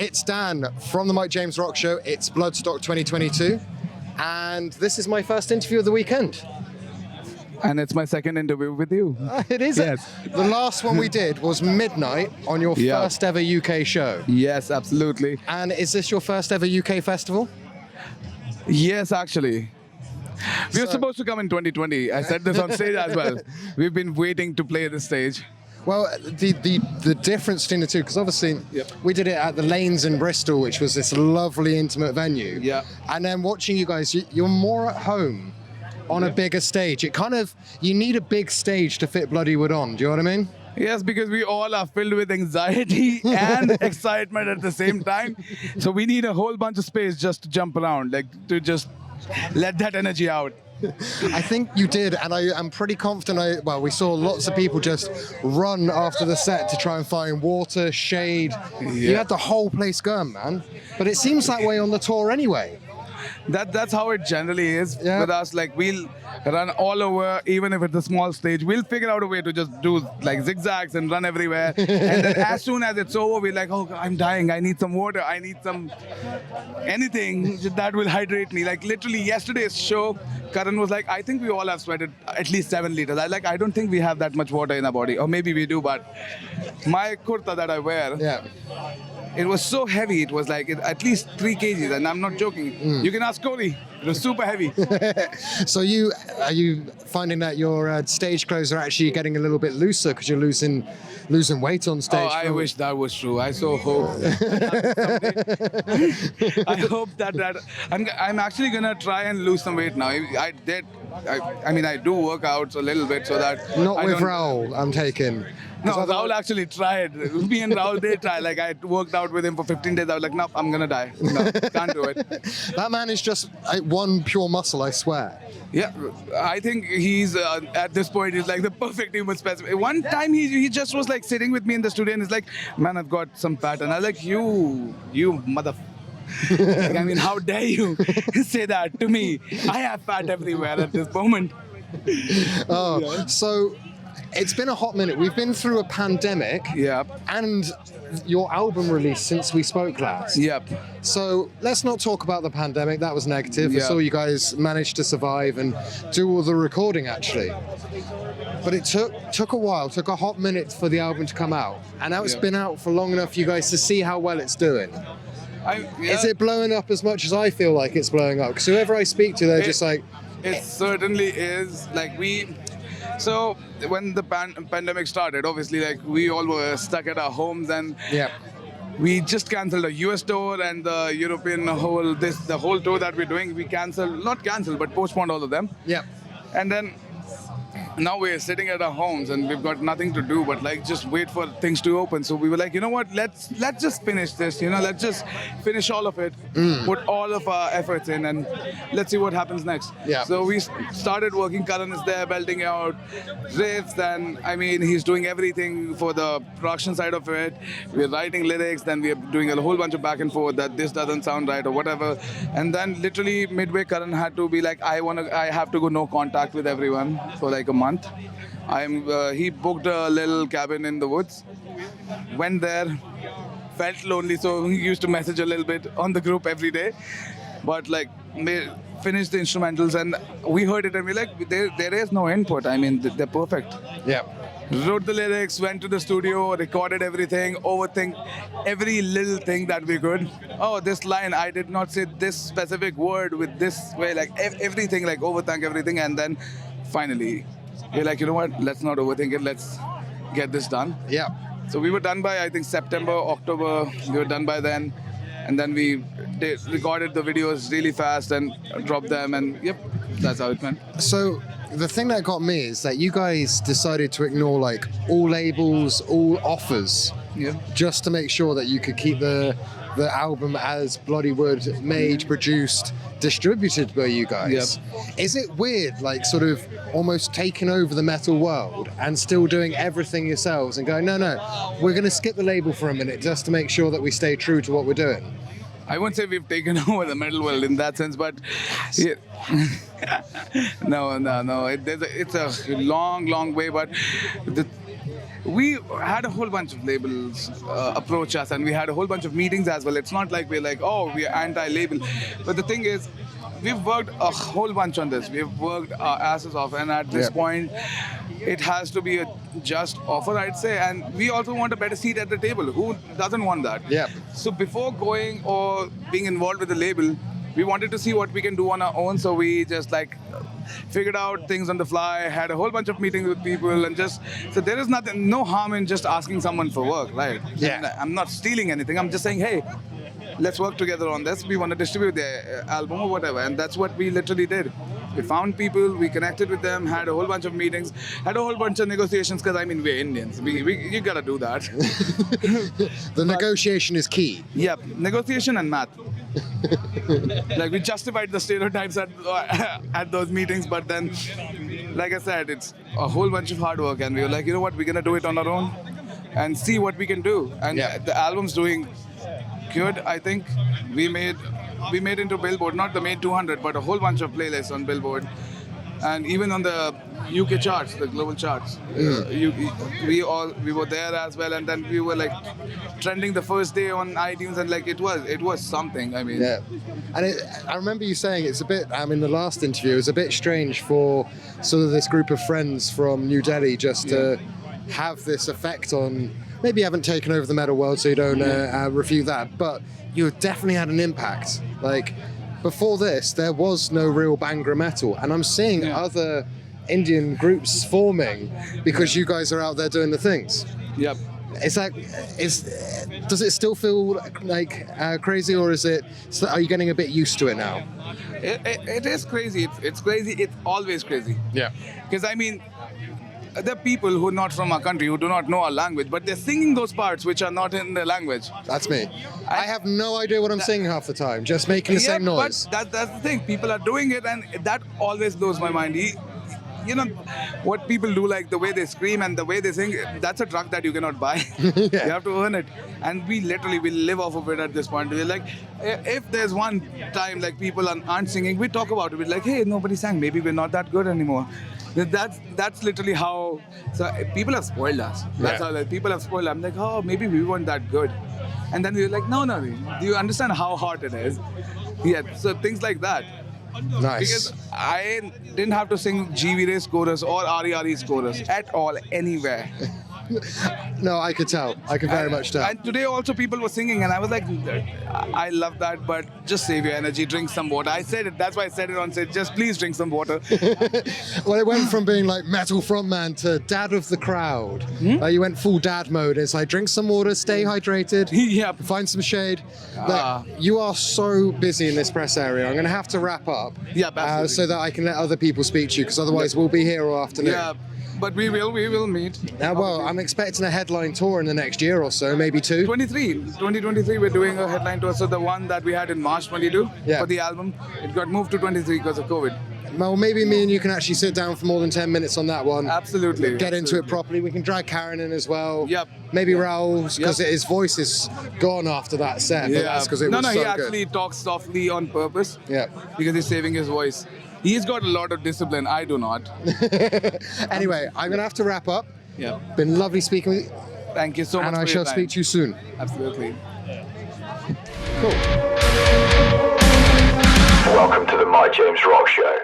It's Dan from the Mike James Rock Show. It's Bloodstock 2022. And this is my first interview of the weekend. And it's my second interview with you. It is? Yes. The last one we did was midnight on your first ever UK show. Yes, absolutely. And is this your first ever UK festival? Yes, actually. We were supposed to come in 2020. I said this on stage as well. We've been waiting to play this stage. Well, the difference between the two, because obviously we did it at the Lanes in Bristol, which was this lovely intimate venue. Yeah. And then watching you guys, you're more at home on a bigger stage. It kind of, you need a big stage to fit Bloodywood on. Do you know what I mean? Yes, because we all are filled with anxiety and excitement at the same time. So we need a whole bunch of space just to jump around, like to just let that energy out. I think you did, and I'm pretty confident. We saw lots of people just run after the set to try and find water, shade. Yeah. You had the whole place going, man. But it seems that way on the tour anyway. That's how it generally is with us. Like, we'll run all over, even if it's a small stage. We'll figure out a way to just do like zigzags and run everywhere. And then as soon as it's over, we're like, oh, I'm dying. I need some water. I need some anything that will hydrate me. Like, literally yesterday's show, Karan was like, I think we all have sweated at least 7 liters. I don't think we have that much water in our body. Or maybe we do, but my kurta that I wear, it was so heavy. It was like at least 3 kgs, and I'm not joking. You can ask Cody. It was super heavy. So are you finding that your stage clothes are actually getting a little bit looser because you're losing weight on stage? Oh, I wish that was true. I so hope. I hope that I'm actually gonna try and lose some weight now. I mean, I do work out a little bit so that. Not with Raul, I'm taking. No, Raul actually tried. Me and Raul, they tried. Like, I worked out with him for 15 days. I was like, no, I'm gonna die. No, can't do it. That man is just one pure muscle, I swear. Yeah, I think he's at this point he's like the perfect human specimen. One time he just was like sitting with me in the studio and he's like, man, I've got some fat, and I was like, you mother. Like, I mean, how dare you say that to me? I have fat everywhere at this moment. So it's been a hot minute. We've been through a pandemic. And your album release since we spoke last. So let's not talk about the pandemic. That was negative. I saw you guys managed to survive and do all the recording, actually. But it took a while, took a hot minute for the album to come out. And now it's been out for long enough for you guys to see how well it's doing. Is it blowing up as much as I feel like it's blowing up? Because whoever I speak to, they're just like... It certainly is. Like, so when the pandemic started, obviously, like, we all were stuck at our homes, and we just cancelled a US tour and the European the whole tour that we're doing. We not canceled, but postponed all of them. And then now we're sitting at our homes and we've got nothing to do but like just wait for things to open. So we were like, you know what, let's just finish this, let's just finish all of it, put all of our efforts in, and let's see what happens next. So we started working. Karan is there belting out riffs, and I mean, he's doing everything for the production side of it. We're writing lyrics, then we're doing a whole bunch of back and forth that this doesn't sound right or whatever. And then literally midway, Karan had to be like, I have to go no contact with everyone for like a month. He booked a little cabin in the woods, went there, felt lonely, so he used to message a little bit on the group every day. But like, finished the instrumentals and we heard it and we're like, there is no input. I mean, they're perfect. Wrote the lyrics, went to the studio, recorded everything, overthink every little thing that we could. Oh, this line, I did not say this specific word with this way, like everything, like overthink everything. And then finally, we're like, you know what, let's not overthink it, let's get this done. So we were done by, I think, September, October, we were done by then. And then we recorded the videos really fast and dropped them, and that's how it went. So the thing that got me is that you guys decided to ignore like all labels, all offers, just to make sure that you could keep the album as Bloodywood made, produced, distributed by you guys. Is it weird, like sort of almost taking over the metal world and still doing everything yourselves and going, no, we're going to skip the label for a minute just to make sure that we stay true to what we're doing? I won't say we've taken over the metal world in that sense, but No. It's a long way, but we had a whole bunch of labels approach us, and we had a whole bunch of meetings as well. It's not like we're like, oh, we're anti-label. But the thing is, we've worked a whole bunch on this. We've worked our asses off, and at this point, it has to be a just offer, I'd say. And we also want a better seat at the table. Who doesn't want that? Yeah. So before going or being involved with the label, we wanted to see what we can do on our own. So we just figured out things on the fly, had a whole bunch of meetings with people, and so there is no harm in just asking someone for work, right? Yeah. I'm not stealing anything. I'm just saying, hey, let's work together on this. We want to distribute the album or whatever, and that's what we literally did. We found people, we connected with them, had a whole bunch of meetings, had a whole bunch of negotiations, because we're Indians. You gotta do that. The negotiation is key. Yep, negotiation and math. We justified the stereotypes at those meetings, but then, like I said, it's a whole bunch of hard work, and we were like, you know what, we're gonna do it on our own and see what we can do. And the album's doing good. I think we made into Billboard, not the main 200, but a whole bunch of playlists on Billboard, and even on the UK charts, the global charts. We were there as well, and then we were trending the first day on iTunes, and it was something. And I remember you saying it's a bit. In the last interview, it was a bit strange for sort of this group of friends from New Delhi just to have this effect on. Maybe you haven't taken over the metal world, so you don't refute that, but you definitely had an impact. Before this, there was no real Bhangra metal, and I'm seeing other Indian groups forming because you guys are out there doing the things. Yep. Does it still feel crazy, or are you getting a bit used to it now? It is crazy. It's crazy. It's always crazy. Yeah. Because there are people who are not from our country, who do not know our language, but they're singing those parts which are not in the language. That's me. I have no idea what I'm singing half the time, just making the same noise. But that's the thing. People are doing it, and that always blows my mind. You know, what people do, the way they scream and the way they sing, that's a drug that you cannot buy. You have to earn it. And we live off of it at this point. We're if there's one time people aren't singing, we talk about it. We're hey, nobody sang. Maybe we're not that good anymore. That's literally how. So people have spoiled us. That's how people have spoiled. I'm oh, maybe we weren't that good. And then we were no. Do you understand how hard it is? Yeah. So things like that. Nice. Because I didn't have to sing G.V. Ray's chorus or RERE's chorus at all, anywhere. No, I could tell. I could very much tell. And today also people were singing, and I was I love that, but just save your energy, drink some water. I said it, that's why I said it on stage, just please drink some water. Well, it went from being metal frontman to dad of the crowd. You went full dad mode. It's drink some water, stay hydrated, find some shade. You are so busy in this press area. I'm going to have to wrap up so that I can let other people speak to you, because otherwise we'll be here all afternoon. Yeah. But we will meet. Well, I'm expecting a headline tour in the next year or so, maybe two. 2023, we're doing a headline tour. So the one that we had in March 22 for the album, it got moved to 23 because of COVID. Well, maybe me and you can actually sit down for more than 10 minutes on that one. Absolutely. Get into it properly. We can drag Karen in as well. Yep. Maybe Raul, because his voice is gone after that set. But that's because it was so good. He actually talks softly on purpose. Yeah. Because he's saving his voice. He's got a lot of discipline. I do not. Anyway, I'm going to have to wrap up. Yeah. Been lovely speaking with you. Thank you so much. And I shall speak to you soon. Absolutely. Cool. Welcome to the My James Rock Show.